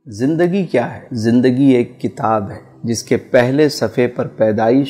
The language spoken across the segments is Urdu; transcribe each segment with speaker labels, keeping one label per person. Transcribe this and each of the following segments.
Speaker 1: زندگی کیا ہے؟ زندگی ایک کتاب ہے جس کے پہلے صفحے پر پیدائش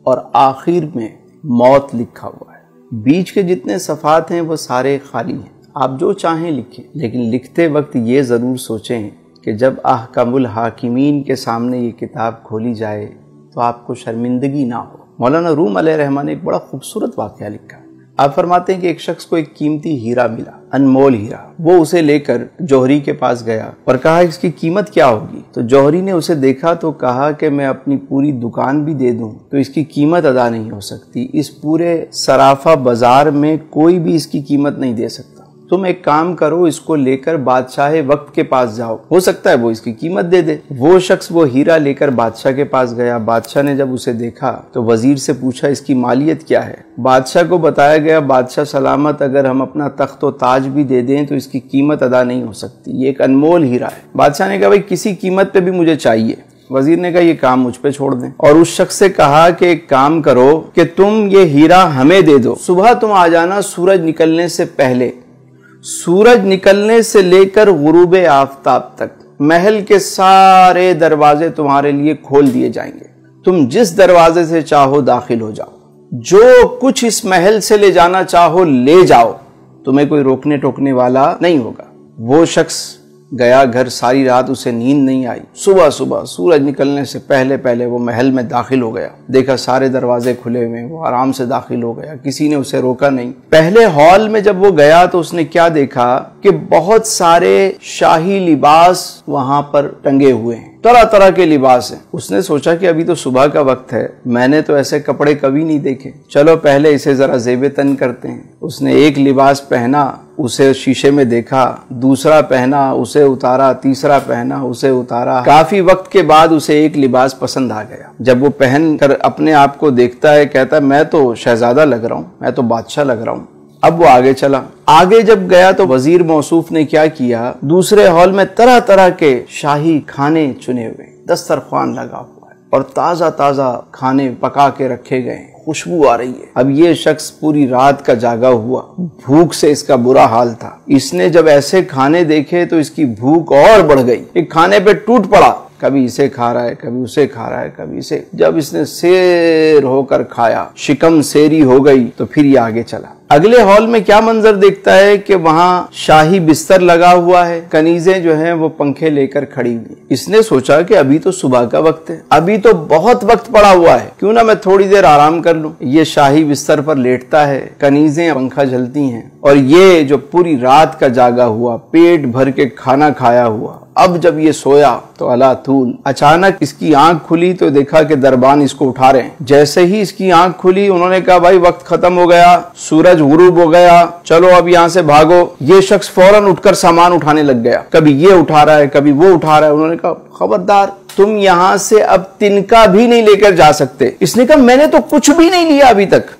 Speaker 1: اور آخر میں موت لکھا ہوا ہے۔ بیچ کے جتنے صفحات ہیں وہ سارے خالی ہیں، آپ جو چاہیں لکھیں، لیکن لکھتے وقت یہ ضرور سوچیں کہ جب احکم الحاکمین کے سامنے یہ کتاب کھولی جائے تو آپ کو شرمندگی نہ ہو۔ مولانا روم علیہ الرحمہ نے ایک بڑا خوبصورت واقعہ لکھا۔ آپ فرماتے ہیں کہ ایک شخص کو ایک قیمتی ہیرا ملا، انمول ہیرا۔ وہ اسے لے کر جوہری کے پاس گیا اور کہا اس کی قیمت کیا ہوگی؟ تو جوہری نے اسے دیکھا تو کہا کہ میں اپنی پوری دکان بھی دے دوں تو اس کی قیمت ادا نہیں ہو سکتی، اس پورے سرافہ بازار میں کوئی بھی اس کی قیمت نہیں دے سکتا۔ تم ایک کام کرو، اس کو لے کر بادشاہ وقت کے پاس جاؤ، ہو سکتا ہے وہ اس کی قیمت دے دے۔ وہ شخص وہ ہیرا لے کر بادشاہ کے پاس گیا۔ بادشاہ نے جب اسے دیکھا تو وزیر سے پوچھا اس کی مالیت کیا ہے؟ بادشاہ کو بتایا گیا بادشاہ سلامت اگر ہم اپنا تخت و تاج بھی دے دیں تو اس کی قیمت ادا نہیں ہو سکتی، یہ ایک انمول ہیرا ہے۔ بادشاہ نے کہا بھائی کسی قیمت پہ بھی مجھے چاہیے۔ وزیر نے کہا یہ کام مجھ پہ چھوڑ دیں، اور اس شخص سے کہا کہ ایک کام کرو کہ تم یہ ہیرا ہمیں دے دو، صبح تم آ جانا سورج نکلنے سے پہلے، سورج نکلنے سے لے کر غروب آفتاب تک محل کے سارے دروازے تمہارے لیے کھول دیے جائیں گے، تم جس دروازے سے چاہو داخل ہو جاؤ، جو کچھ اس محل سے لے جانا چاہو لے جاؤ، تمہیں کوئی روکنے ٹوکنے والا نہیں ہوگا۔ وہ شخص گیا گھر، ساری رات اسے نیند نہیں آئی۔ صبح سورج نکلنے سے پہلے وہ محل میں داخل ہو گیا، دیکھا سارے دروازے کھلے ہوئے، وہ آرام سے داخل ہو گیا، کسی نے اسے روکا نہیں۔ پہلے ہال میں جب وہ گیا تو اس نے کیا دیکھا کہ بہت سارے شاہی لباس وہاں پر ٹنگے ہوئے ہیں، طرح طرح کے لباس ہیں۔ اس نے سوچا کہ ابھی تو صبح کا وقت ہے، میں نے تو ایسے کپڑے کبھی نہیں دیکھے، چلو پہلے اسے ذرا زیب تن کرتے ہیں۔ اس نے ایک لباس پہنا، اسے شیشے میں دیکھا، دوسرا پہنا، اسے اتارا، تیسرا پہنا، اسے اتارا۔ کافی وقت کے بعد اسے ایک لباس پسند آ گیا۔ جب وہ پہن کر اپنے آپ کو دیکھتا ہے، کہتا ہے میں تو شہزادہ لگ رہا ہوں، میں تو بادشاہ لگ رہا ہوں۔ اب وہ آگے چلا، آگے جب گیا تو وزیر موصوف نے کیا کیا، دوسرے ہال میں طرح طرح کے شاہی کھانے چنے ہوئے، دسترخوان لگا ہوا ہے اور تازہ کھانے پکا کے رکھے گئے ہیں، خوشبو آ رہی ہے۔ اب یہ شخص پوری رات کا جاگا ہوا، بھوک سے اس کا برا حال تھا۔ اس نے جب ایسے کھانے دیکھے تو اس کی بھوک اور بڑھ گئی، ایک کھانے پہ ٹوٹ پڑا، کبھی اسے کھا رہا ہے، کبھی اسے کھا رہا ہے، کبھی اسے۔ جب اس نے سیر ہو کر کھایا، شکم سیری ہو گئی، تو پھر یہ آگے چلا۔ اگلے ہال میں کیا منظر دیکھتا ہے کہ وہاں شاہی بستر لگا ہوا ہے، کنیزیں جو ہیں وہ پنکھے لے کر کھڑی ہوئی۔ اس نے سوچا کہ ابھی تو صبح کا وقت ہے، ابھی تو بہت وقت پڑا ہوا ہے، کیوں نہ میں تھوڑی دیر آرام کر لوں۔ یہ شاہی بستر پر لیٹتا ہے، کنیزیں پنکھا جلتی ہیں، اور یہ جو پوری رات کا جاگا ہوا، پیٹ بھر کے کھانا کھایا ہوا، اب جب یہ سویا تو اللہ طول اچانک اس کی آنکھ کھلی تو دیکھا کہ دربان اس کو اٹھا رہے ہیں۔ جیسے ہی اس کی آنکھ کھلی انہوں نے کہا بھائی وقت ختم ہو گیا، سورج غروب ہو گیا، چلو اب یہاں سے بھاگو۔ یہ شخص فوراً اٹھ کر سامان اٹھانے لگ گیا، کبھی یہ اٹھا رہا ہے، کبھی وہ اٹھا رہا ہے۔ انہوں نے کہا خبردار، تم یہاں سے اب تنکا بھی نہیں لے کر جا سکتے۔ اس نے کہا میں نے تو کچھ بھی نہیں لیا ابھی تک،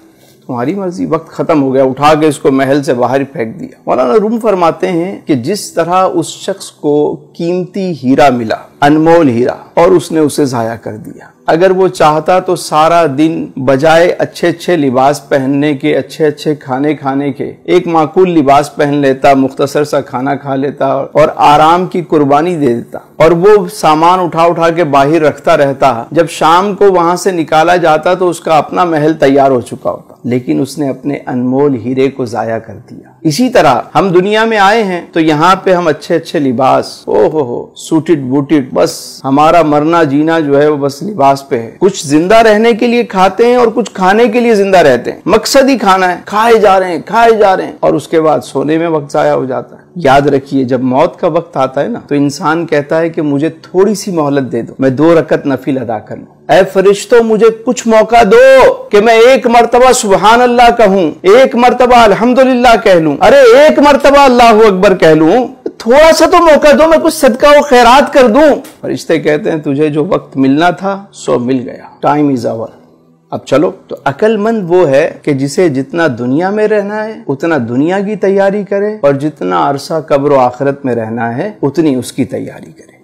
Speaker 1: تمہاری مرضی، وقت ختم ہو گیا۔ اٹھا کے اس کو محل سے باہر پھینک دیا۔ مولانا روم فرماتے ہیں کہ جس طرح اس شخص کو قیمتی ہیرا ملا، انمول ہیرا، اور اس نے اسے ضائع کر دیا۔ اگر وہ چاہتا تو سارا دن بجائے اچھے لباس پہننے کے، اچھے کھانے کھانے کے، ایک معقول لباس پہن لیتا، مختصر سا کھانا کھا لیتا اور آرام کی قربانی دے دیتا، اور وہ سامان اٹھا کے باہر رکھتا رہتا۔ جب شام کو وہاں سے نکالا جاتا تو اس کا اپنا محل تیار ہو چکا ہوتا، لیکن اس نے اپنے انمول ہیرے کو ضائع کر دیا۔ اسی طرح ہم دنیا میں آئے ہیں تو یہاں پہ ہم اچھے لباس، سوٹڈ بوٹڈ، بس ہمارا مرنا جینا جو ہے وہ بس لباس پہ ہے۔ کچھ زندہ رہنے کے لیے کھاتے ہیں اور کچھ کھانے کے لیے زندہ رہتے ہیں، مقصد ہی کھانا ہے، کھائے جا رہے ہیں، اور اس کے بعد سونے میں وقت ضائع ہو جاتا ہے۔ یاد رکھیے جب موت کا وقت آتا ہے نا تو انسان کہتا ہے کہ مجھے تھوڑی سی مہلت دے دو، میں 2 رکعت نفل ادا کر لوں، اے فرشتوں مجھے کچھ موقع دو کہ میں 1 مرتبہ سبحان اللہ کہوں، 1 مرتبہ الحمدللہ کہہ لوں، ارے 1 مرتبہ اللہ اکبر کہہ لوں، تھوڑا سا تو موقع دو، میں کچھ صدقہ و خیرات کر دوں۔ فرشتے کہتے ہیں تجھے جو وقت ملنا تھا سو مل گیا، ٹائم از اوور، اب چلو۔ تو عقل مند وہ ہے کہ جسے جتنا دنیا میں رہنا ہے اتنا دنیا کی تیاری کرے، اور جتنا عرصہ قبر و آخرت میں رہنا ہے اتنی اس کی تیاری کرے۔